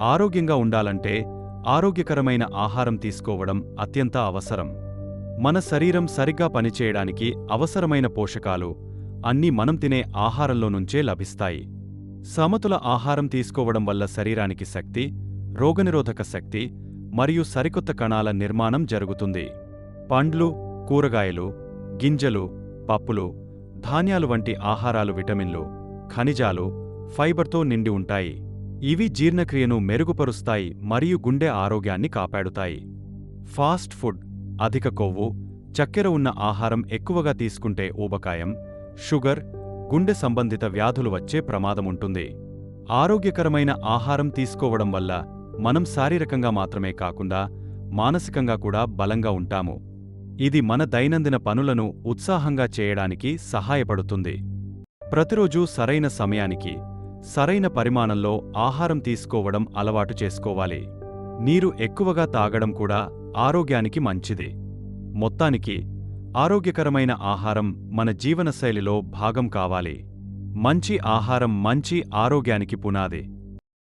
ఆరోగ్యంగా ఉండాలంటే ఆరోగ్యకరమైన ఆహారం తీసుకోవడం అత్యంత అవసరం. మన శరీరం సరిగ్గా పనిచేయడానికి అవసరమైన పోషకాలు అన్నీ మనం తినే ఆహారంలో నుంచే లభిస్తాయి. సమతుల ఆహారం తీసుకోవడం వల్ల శరీరానికి శక్తి, రోగనిరోధక శక్తి మరియు సరికొత్త కణాల నిర్మాణం జరుగుతుంది. పండ్లు, కూరగాయలు, గింజలు, పప్పులు, ధాన్యాలు వంటి ఆహారాలు విటమిన్లు, ఖనిజాలు, ఫైబర్తో నిండి ఉంటాయి. ఇవి జీర్ణక్రియను మెరుగుపరుస్తాయి మరియు గుండె ఆరోగ్యాన్ని కాపాడుతాయి. ఫాస్ట్ ఫుడ్, అధిక కొవ్వు, చక్కెర ఉన్న ఆహారం ఎక్కువగా తీసుకుంటే ఊబకాయం, షుగర్, గుండె సంబంధిత వ్యాధులు వచ్చే ప్రమాదముంటుంది. ఆరోగ్యకరమైన ఆహారం తీసుకోవడం వల్ల మనం శారీరకంగా మాత్రమే కాకుండా మానసికంగా కూడా బలంగా ఉంటాము. ఇది మన దైనందిన పనులను ఉత్సాహంగా చేయడానికి సహాయపడుతుంది. ప్రతిరోజూ సరైన సమయానికి, సరైన పరిమాణంలో ఆహారం తీసుకోవడం అలవాటు చేసుకోవాలి. నీరు ఎక్కువగా తాగడం కూడా ఆరోగ్యానికి మంచిది. మొత్తానికి ఆరోగ్యకరమైన ఆహారం మన జీవనశైలిలో భాగం కావాలి. మంచి ఆహారం మంచి ఆరోగ్యానికి పునాది.